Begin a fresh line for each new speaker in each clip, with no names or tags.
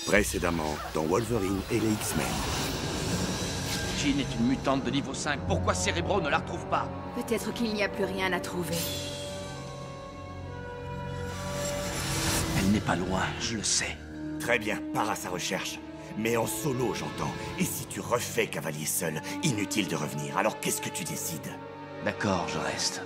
Précédemment, dans Wolverine et les X-Men.
Jean est une mutante de niveau 5. Pourquoi Cerebro ne la retrouve pas?
Peut-être qu'il n'y a plus rien à trouver.
Elle n'est pas loin, je le sais.
Très bien, pars à sa recherche. Mais en solo, j'entends. Et si tu refais Cavalier seul, inutile de revenir. Alors qu'est-ce que tu décides?
D'accord, je reste.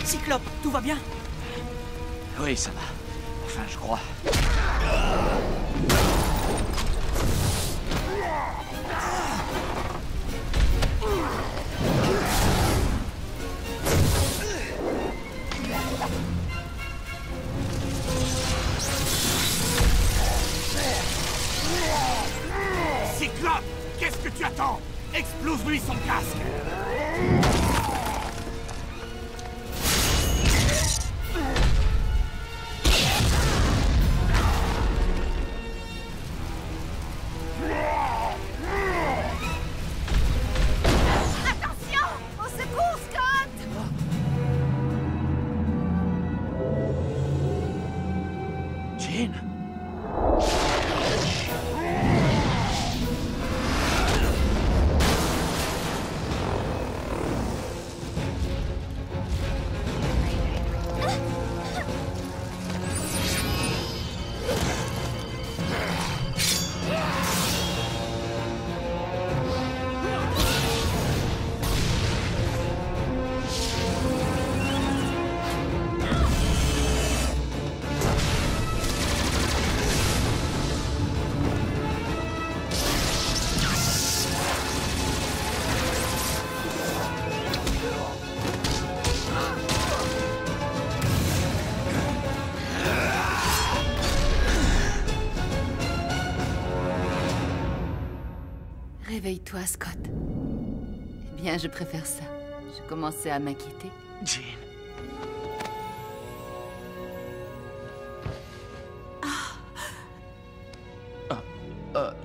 Cyclope, tout va bien?
Oui, ça va. Enfin, je crois.
Cyclope! Qu'est-ce que tu attends? Explose-lui son casque!
Attention! Au secours, Scott!
Jean?
Réveille-toi, Scott. Eh bien, je préfère ça. Je commençais à m'inquiéter.
Jean.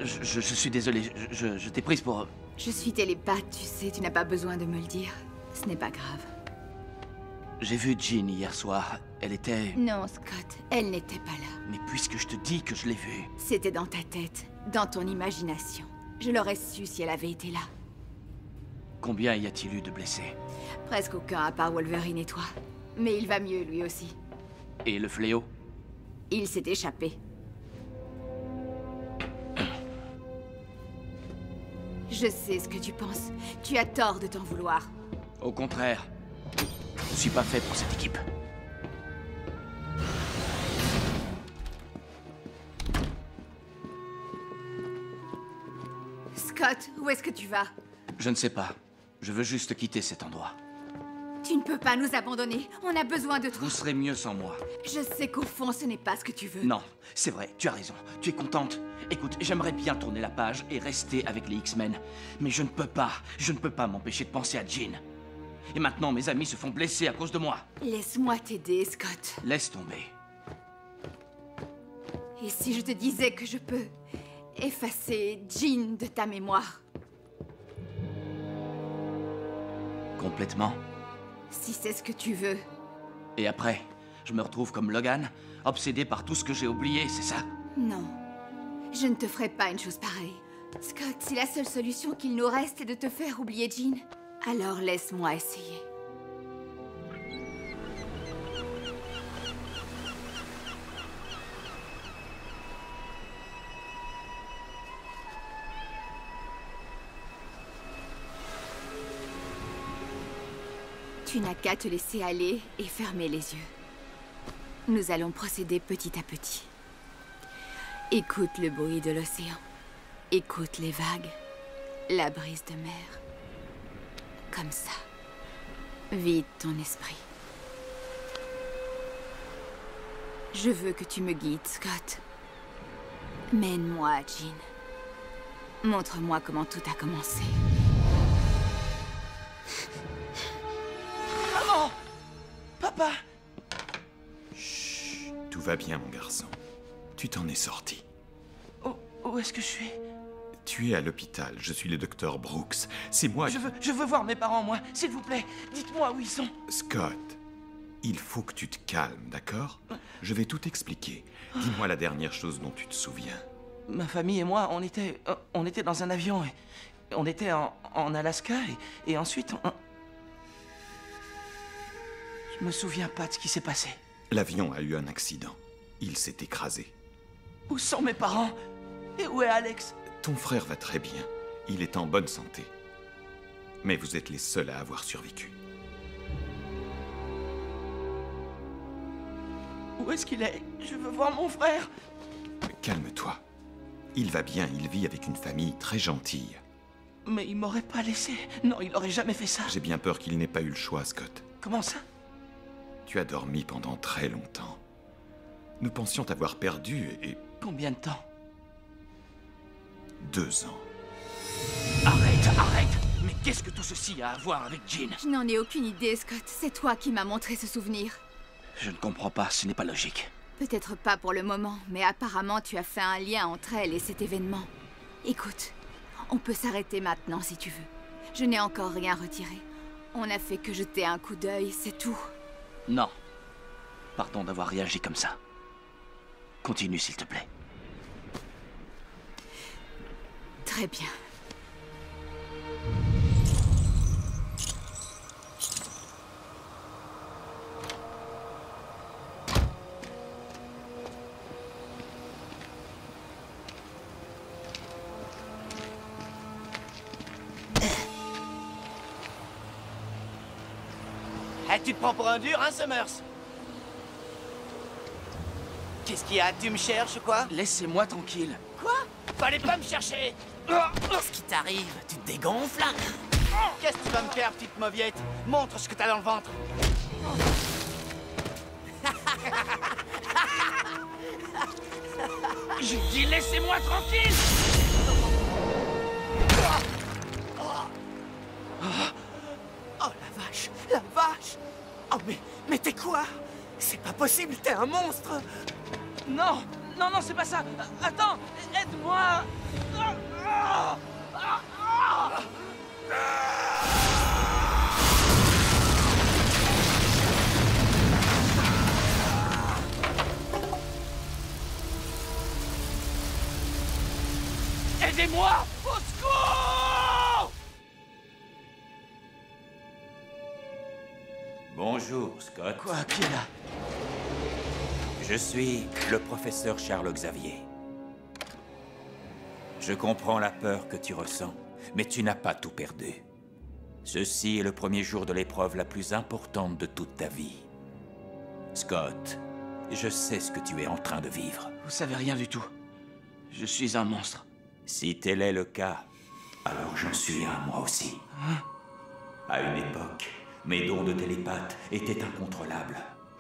Je suis désolé. Je t'ai prise pour...
Je suis télépathe, tu sais, tu n'as pas besoin de me le dire. Ce n'est pas grave.
J'ai vu Jean hier soir. Elle était...
Non, Scott, elle n'était pas là.
Mais puisque je te dis que je l'ai vue...
C'était dans ta tête, dans ton imagination. Je l'aurais su si elle avait été là.
Combien y a-t-il eu de blessés?
Presque aucun à part Wolverine et toi. Mais il va mieux, lui aussi.
Et le fléau?
Il s'est échappé. Je sais ce que tu penses. Tu as tort de t'en vouloir.
Au contraire. Je suis pas fait pour cette équipe.
Scott, où est-ce que tu vas?
Je ne sais pas. Je veux juste quitter cet endroit.
Tu ne peux pas nous abandonner. On a besoin de toi.
Vous serez mieux sans moi.
Je sais qu'au fond, ce n'est pas ce que tu veux.
Non, c'est vrai, tu as raison. Tu es contente. Écoute, j'aimerais bien tourner la page et rester avec les X-Men. Mais je ne peux pas. Je ne peux pas m'empêcher de penser à Jean. Et maintenant, mes amis se font blesser à cause de moi.
Laisse-moi t'aider, Scott.
Laisse tomber.
Et si je te disais que je peux effacer Jean de ta mémoire?
Complètement.
Si c'est ce que tu veux.
Et après, je me retrouve comme Logan, obsédé par tout ce que j'ai oublié, c'est ça?
Non. Je ne te ferai pas une chose pareille. Scott, si la seule solution qu'il nous reste est de te faire oublier Jean, alors laisse-moi essayer. Tu n'as qu'à te laisser aller et fermer les yeux. Nous allons procéder petit à petit. Écoute le bruit de l'océan. Écoute les vagues. La brise de mer. Comme ça. Vide ton esprit. Je veux que tu me guides, Scott. Mène-moi à Jean. Montre-moi comment tout a commencé.
Maman! Papa! Papa!
Chut, tout va bien, mon garçon. Tu t'en es sorti.
Où est-ce que je suis?
Tu es à l'hôpital. Je suis le docteur Brooks. C'est moi
Je veux voir mes parents, moi. S'il vous plaît, dites-moi où ils sont.
Scott, il faut que tu te calmes, d'accord? Je vais tout expliquer. Dis-moi la dernière chose dont tu te souviens.
Ma famille et moi, on était dans un avion. Et on était en Alaska et ensuite... Je me souviens pas de ce qui s'est passé.
L'avion a eu un accident. Il s'est écrasé.
Où sont mes parents? Et où est Alex?
Ton frère va très bien. Il est en bonne santé. Mais vous êtes les seuls à avoir survécu.
Où est-ce qu'il est? Je veux voir mon frère.
Calme-toi. Il va bien, il vit avec une famille très gentille.
Mais il m'aurait pas laissé. Non, il aurait jamais fait ça.
J'ai bien peur qu'il n'ait pas eu le choix, Scott.
Comment ça?
Tu as dormi pendant très longtemps. Nous pensions t'avoir perdu et...
Combien de temps?
2 ans.
Arrête! Mais qu'est-ce que tout ceci a à voir avec Jean?
Je n'en ai aucune idée, Scott. C'est toi qui m'as montré ce souvenir.
Je ne comprends pas, ce n'est pas logique.
Peut-être pas pour le moment, mais apparemment tu as fait un lien entre elle et cet événement. Écoute, on peut s'arrêter maintenant si tu veux. Je n'ai encore rien retiré. On n'a fait que jeter un coup d'œil, c'est tout.
Non. Pardon d'avoir réagi comme ça. Continue, s'il te plaît.
Très bien.
Eh, tu te prends pour un dur, hein, Summers? Qu'est-ce qu'il y a? Tu me cherches, quoi?
Laissez-moi tranquille.
Quoi? Fallait pas me chercher! Qu'est-ce qui t'arrive? Tu te dégonfles, là? Qu'est-ce que tu vas me faire, petite mauviette? Montre ce que t'as dans le ventre!
J'ai dit laissez-moi tranquille!
Oh, la vache! La vache! Oh, mais t'es quoi? C'est pas possible, t'es un monstre!
Non, c'est pas ça. Attends, aide-moi. Aidez-moi! Au secours!
Bonjour, Scott.
Quoi, qui est là?
Je suis le professeur Charles Xavier. Je comprends la peur que tu ressens, mais tu n'as pas tout perdu. Ceci est le premier jour de l'épreuve la plus importante de toute ta vie. Scott, je sais ce que tu es en train de vivre.
Vous savez rien du tout. Je suis un monstre.
Si tel est le cas, alors j'en suis un moi aussi. À une époque, mes dons de télépathe étaient incontrôlables.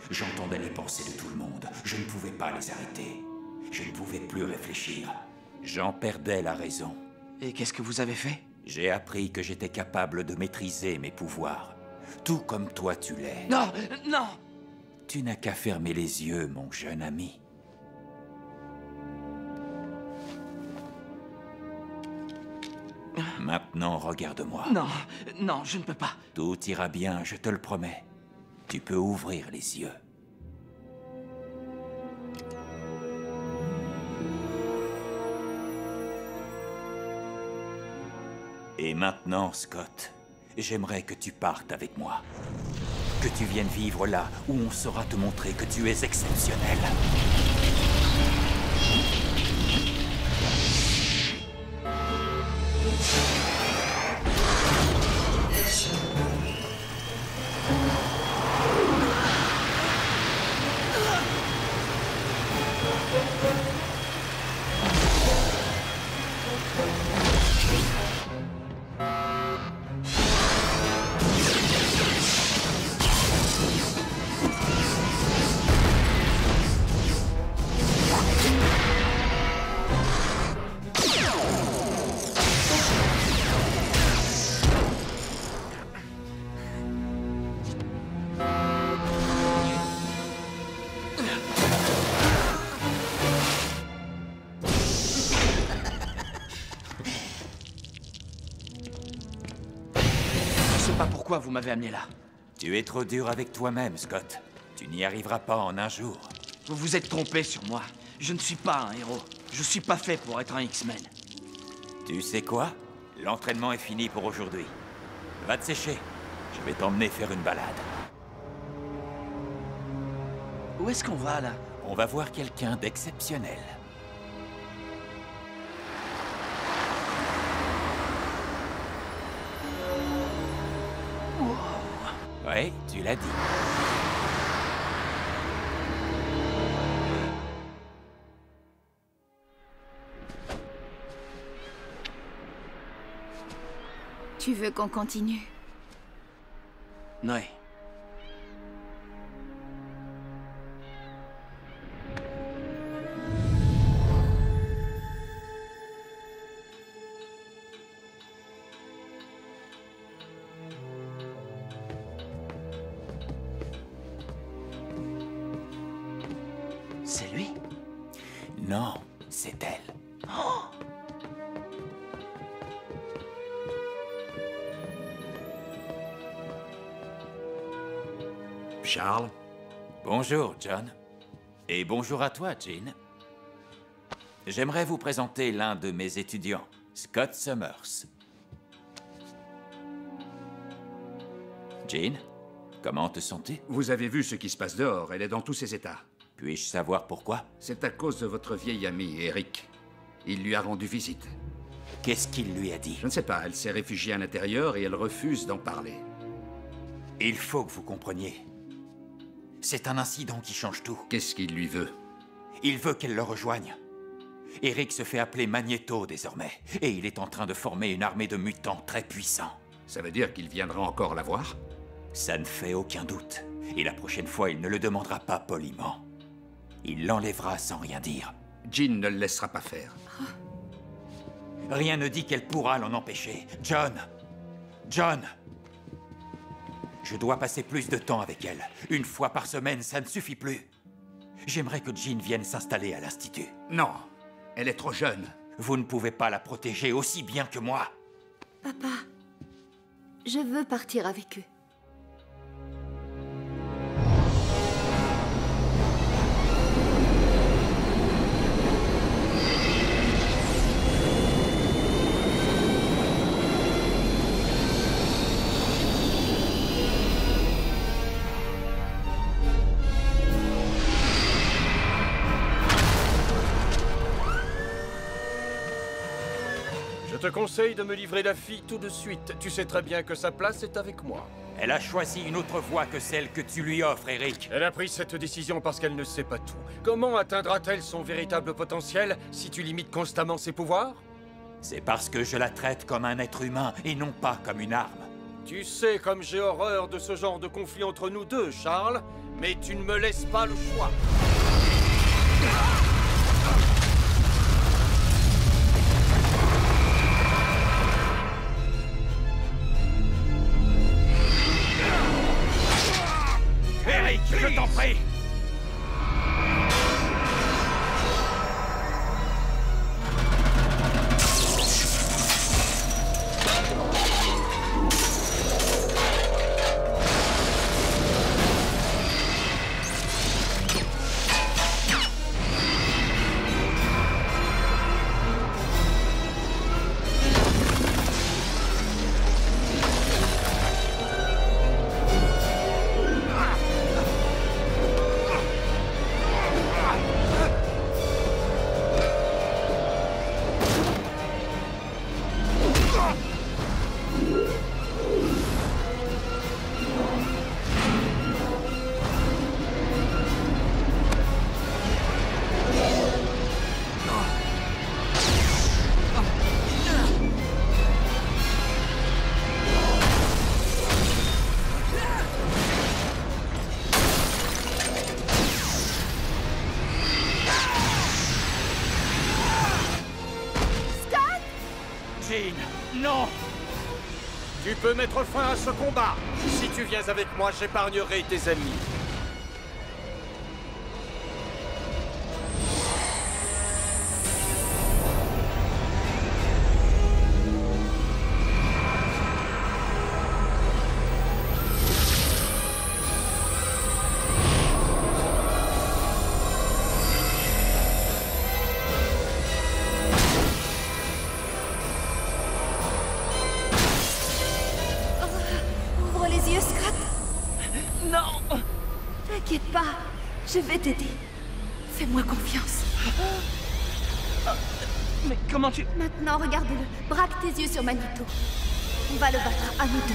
J'entendais les pensées de tout le monde. Je ne pouvais pas les arrêter. Je ne pouvais plus réfléchir. J'en perdais la raison.
Et qu'est-ce que vous avez fait?
J'ai appris que j'étais capable de maîtriser mes pouvoirs. Tout comme toi tu l'es.
Non!
Tu n'as qu'à fermer les yeux, mon jeune ami. Maintenant, regarde-moi.
Non, je ne peux pas.
Tout ira bien, je te le promets. Tu peux ouvrir les yeux. Et maintenant, Scott, j'aimerais que tu partes avec moi. Que tu viennes vivre là où on saura te montrer que tu es exceptionnel.
Pourquoi vous m'avez amené là?
Tu es trop dur avec toi-même, Scott. Tu n'y arriveras pas en un jour.
Vous vous êtes trompé sur moi. Je ne suis pas un héros. Je suis pas fait pour être un X-Men.
Tu sais quoi? L'entraînement est fini pour aujourd'hui. Va te sécher. Je vais t'emmener faire une balade.
Où est-ce qu'on va, là?
On va voir quelqu'un d'exceptionnel. Ouais, tu l'as dit.
Tu veux qu'on continue?
Ouais. C'est lui?
Non, c'est elle.
Charles?
Bonjour, John. Et bonjour à toi, Jean. J'aimerais vous présenter l'un de mes étudiants, Scott Summers. Jean, comment te sens-tu?
Vous avez vu ce qui se passe dehors, elle est dans tous ses états.
Puis-je savoir pourquoi?
C'est à cause de votre vieil ami, Eric. Il lui a rendu visite.
Qu'est-ce qu'il lui a dit?
Je ne sais pas, elle s'est réfugiée à l'intérieur et elle refuse d'en parler.
Il faut que vous compreniez. C'est un incident qui change tout.
Qu'est-ce qu'il lui veut?
Il veut qu'elle le rejoigne. Eric se fait appeler Magneto désormais, et il est en train de former une armée de mutants très puissants.
Ça veut dire qu'il viendra encore la voir?
Ça ne fait aucun doute. Et la prochaine fois, il ne le demandera pas poliment. Il l'enlèvera sans rien dire.
Jean ne le laissera pas faire.
Rien ne dit qu'elle pourra l'en empêcher. John! John! Je dois passer plus de temps avec elle. Une fois par semaine, ça ne suffit plus. J'aimerais que Jean vienne s'installer à l'Institut.
Non, elle est trop jeune.
Vous ne pouvez pas la protéger aussi bien que moi.
Papa, je veux partir avec eux.
Je te conseille de me livrer la fille tout de suite. Tu sais très bien que sa place est avec moi.
Elle a choisi une autre voie que celle que tu lui offres, Eric.
Elle a pris cette décision parce qu'elle ne sait pas tout. Comment atteindra-t-elle son véritable potentiel si tu limites constamment ses pouvoirs?
C'est parce que je la traite comme un être humain et non pas comme une arme.
Tu sais comme j'ai horreur de ce genre de conflit entre nous deux, Charles, mais tu ne me laisses pas le choix.
Eric, je t'en prie! Non!
Tu peux mettre fin à ce combat. Si tu viens avec moi, j'épargnerai tes amis.
Non!
T'inquiète pas, je vais t'aider. Fais-moi confiance.
Mais comment tu...
Maintenant, regarde-le. Braque tes yeux sur Magneto. On va le battre, à nous deux.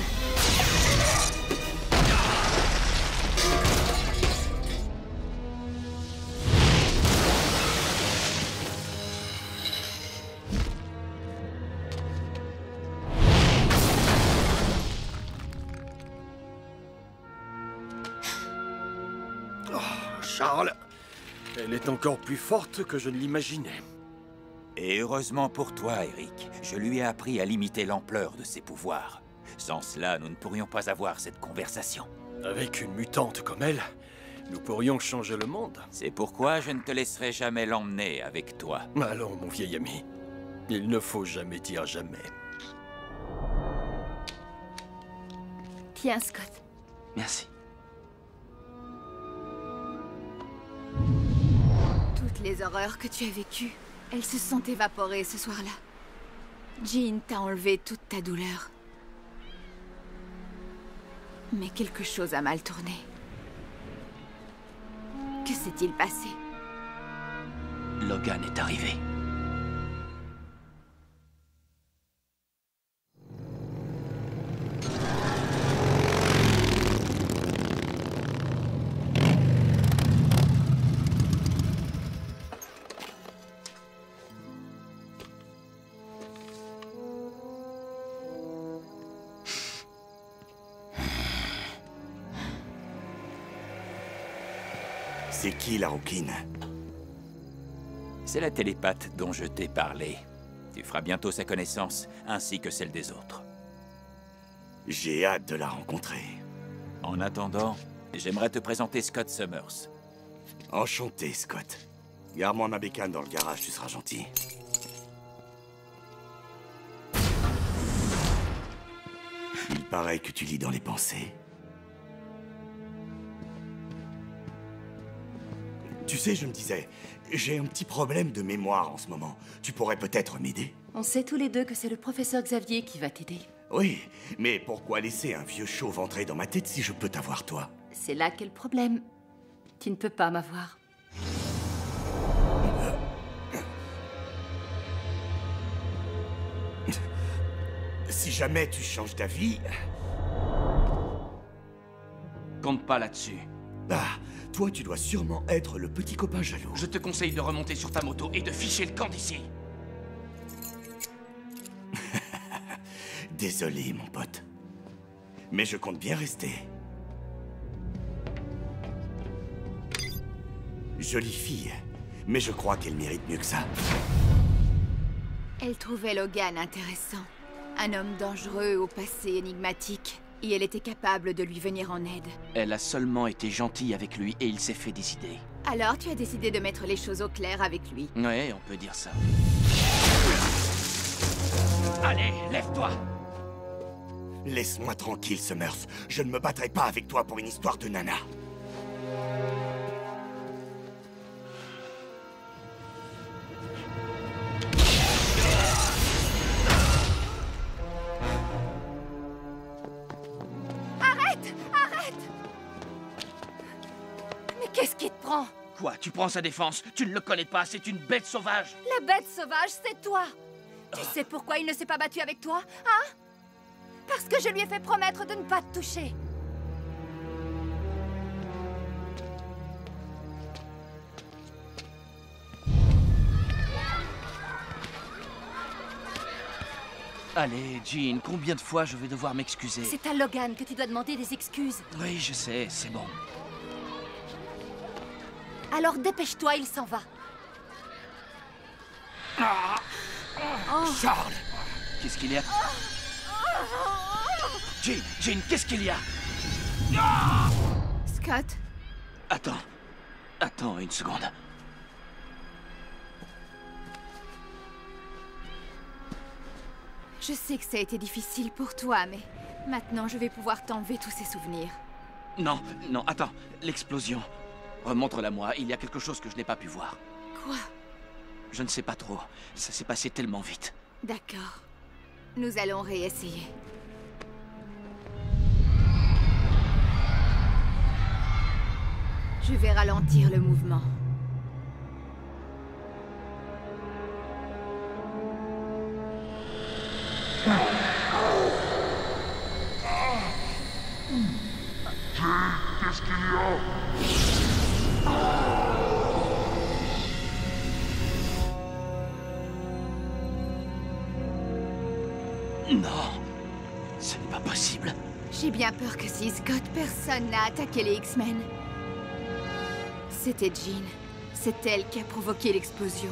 Charles, elle est encore plus forte que je ne l'imaginais.
Et heureusement pour toi, Eric, je lui ai appris à limiter l'ampleur de ses pouvoirs. Sans cela, nous ne pourrions pas avoir cette conversation.
Avec une mutante comme elle, nous pourrions changer le monde.
C'est pourquoi je ne te laisserai jamais l'emmener avec toi.
Allons, mon vieil ami. Il ne faut jamais dire jamais.
Tiens, Scott.
Merci.
Toutes les horreurs que tu as vécues, elles se sont évaporées ce soir-là. Jean t'a enlevé toute ta douleur. Mais quelque chose a mal tourné. Que s'est-il passé?
Logan est arrivé.
C'est qui, la rouquine?
C'est la télépathe dont je t'ai parlé. Tu feras bientôt sa connaissance, ainsi que celle des autres.
J'ai hâte de la rencontrer.
En attendant, j'aimerais te présenter Scott Summers.
Enchanté, Scott. Garde-moi ma bécane dans le garage, tu seras gentil. Il paraît que tu lis dans les pensées. Tu sais, je me disais, j'ai un petit problème de mémoire en ce moment. Tu pourrais peut-être m'aider?
On sait tous les deux que c'est le professeur Xavier qui va t'aider.
Oui, mais pourquoi laisser un vieux chauve entrer dans ma tête si je peux t'avoir toi?
C'est là qu'est le problème. Tu ne peux pas m'avoir.
Si jamais tu changes d'avis...
Compte pas là-dessus.
Ah, toi tu dois sûrement être le petit copain jaloux.
Je te conseille de remonter sur ta moto et de ficher le camp d'ici.
Désolé, mon pote. Mais je compte bien rester. Jolie fille, mais je crois qu'elle mérite mieux que ça.
Elle trouvait Logan intéressant. Un homme dangereux au passé énigmatique. Et elle était capable de lui venir en aide.
Elle a seulement été gentille avec lui et il s'est fait décider.
Alors tu as décidé de mettre les choses au clair avec lui.
Ouais, on peut dire ça. Allez, lève-toi!
Laisse-moi tranquille, Summers. Je ne me battrai pas avec toi pour une histoire de nana.
Qu'est-ce qui te prend?
Quoi? Tu prends sa défense? Tu ne le connais pas, c'est une bête sauvage!
La bête sauvage, c'est toi! Tu sais pourquoi il ne s'est pas battu avec toi, hein? Parce que je lui ai fait promettre de ne pas te toucher.
Allez, Jean, combien de fois je vais devoir m'excuser?
C'est à Logan que tu dois demander des excuses.
Oui, je sais, c'est bon.
Alors dépêche-toi, il s'en va.
Charles!
Qu'est-ce qu'il y a? Jean, qu'est-ce qu'il y a?
Scott?
Attends une seconde.
Je sais que ça a été difficile pour toi, mais maintenant je vais pouvoir t'enlever tous ces souvenirs.
Non, attends, l'explosion. Remontre-la moi, il y a quelque chose que je n'ai pas pu voir.
Quoi?
Je ne sais pas trop, ça s'est passé tellement vite.
D'accord. Nous allons réessayer. Je vais ralentir le mouvement.
Qu'est-ce qu'il y a?
Non, ce n'est pas possible.
J'ai bien peur que si Scott, personne n'a attaqué les X-Men. C'était Jean. C'est elle qui a provoqué l'explosion.